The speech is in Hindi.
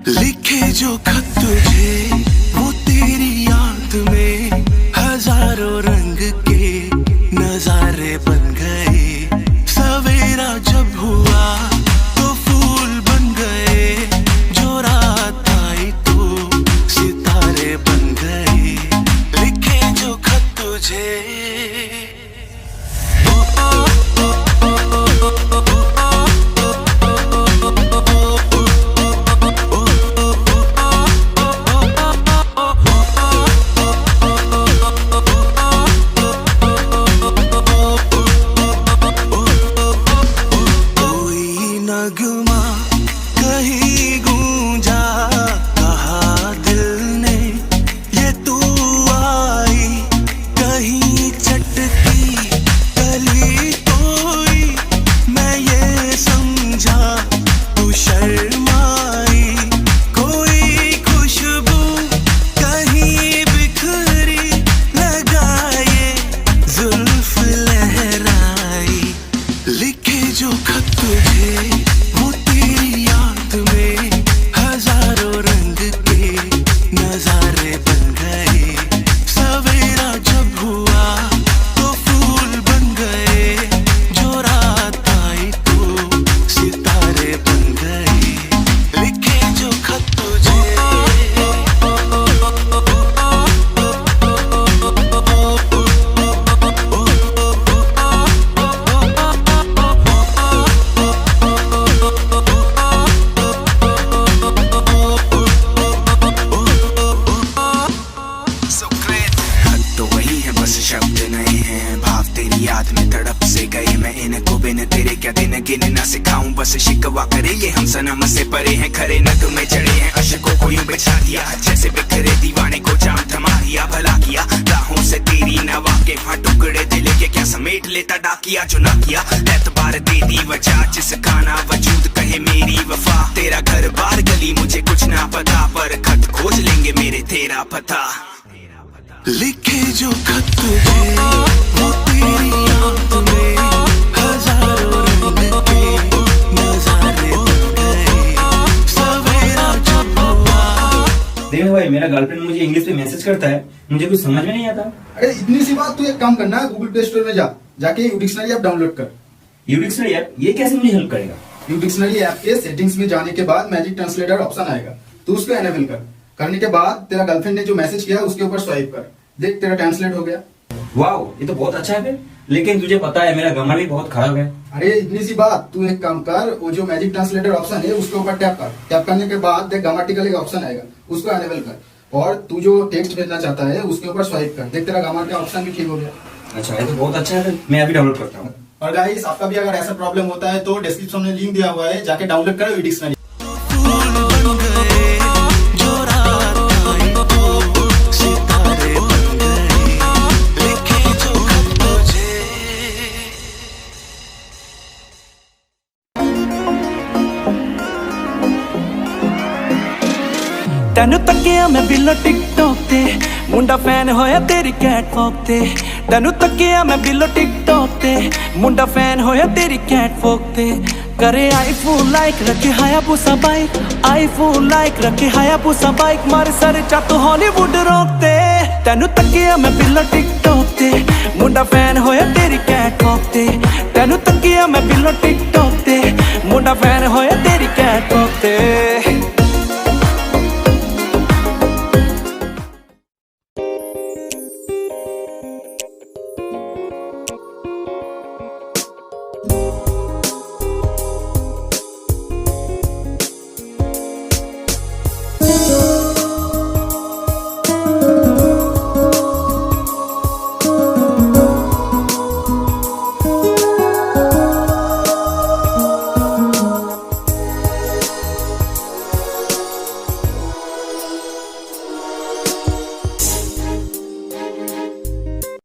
लिखे जो खत तुझे वो तेरी याद में हजारों रंग के नजारे बन गए। सवेरा जब हुआ तो फूल बन गए, जो रात आई तो सितारे बन गए। लिखे जो खत तुझे नगमा कहीं गूंजा, कहा दिल ने ये तू आई। कहीं चटकी गली कोई, मैं ये समझा तू शर्माई। कोई खुशबू कहीं बिखरी, लगाए जुल्फ लहराई। लिखे जो खत तुझे वो तेरी याद में हजारों रंग के नजारे बन गए। सवेरा जब हुआ तो फूल बन गए, जो रात आई तो सितारे बन गए। लिखे जो खत तुझे शब्द नए हैं, भाव तेरी याद में तड़प से गए। मैं इनको बिन तेरे क्या दिन गिन ना सिखाऊं, बस शिकवा करे ये हम सनम से परे हैं। खरे नग में चढ़े हैं अशकों को यूं बिछा दिया, जैसे बिखरे दीवाने को जाम थमा दिया। भला किया राहों से तेरी नवा के हाँ टुकड़े दिल के क्या समेट लेता डाकिया। जो ना किया एतबार दे दी वजह, जिसका ना वजूद कहे मेरी वफा। तेरा घर बार गली मुझे कुछ ना पता, पर खत खोज लेंगे मेरे तेरा पता। लिखे जो खत तुझे वो तेरी याद में हजारों रंग के नजारे बन गए। सवेरा जब हुआ। देख भाई, मेरा गर्लफ्रेंड मुझे इंग्लिश में मैसेज करता है, मुझे कुछ समझ में नहीं आता। अरे इतनी सी बात, तू एक काम करना, गूगल प्ले स्टोर में जाके यू डिक्शनरी ऐप डाउनलोड कर। यू डिक्शनरी ऐप ये कैसे मुझे हेल्प करेगा? यू डिक्शनरी ऐप के सेटिंग्स में जाने के बाद मैजिक ट्रांसलेटर ऑप्शन आएगा, तू उसको एनेबल कर। करने के बाद तेरा गर्लफ्रेंड ने जो मैसेज किया उसके ऊपर स्वाइप कर, देख तेरा ट्रांसलेट हो गया। वाओ, ये तो बहुत अच्छा है फिर। लेकिन तुझे पता है मेरा ग्रामर भी बहुत खराब है। अरे इतनी सी बात, तू एक काम कर, वो जो मैजिक ट्रांसलेटर ऑप्शन है उसके ऊपर टैप कर। टैप करने के बाद देख ग्रामेटिकल एक ऑप्शन आएगा, उसको एनेबल कर। और तू जो टेक्स्ट भेजना चाहता है उसके ऊपर स्वाइप कर, देख तेरा ग्रामर का ऑप्शन भी ठीक हो गया। अच्छा, ये तो बहुत अच्छा है फिर। मैं अभी डाउनलोड करता हूँ। और गाइस, आपका भी अगर ऐसा प्रॉब्लम होता है तो डिस्क्रिप्शन में लिंक दिया हुआ है, जाके डाउनलोड करो यू डिक्शनरी। तेनू तकिया मैं बिलो टिकटॉक ते, मुंडा फैन होया तेरी कैटवॉक ते। तेनू तकिया मैं बिलो टिकटॉक ते, मुंडा फैन होया तेरी कैटवॉक ते। करे आईफोन लाइक रखे हायाबुसा बाइक, आईफोन लाइक रखे हायाबुसा बाइक। मारे सर चातू हॉलीवुड रोकते। तेनू तकिया मैं बिलो टिकटॉक ते, मुंडा फैन होया तेरी कैटवॉक ते। तेनू तकिया मैं बिलो टिकटॉक ते, मुंडा फैन होया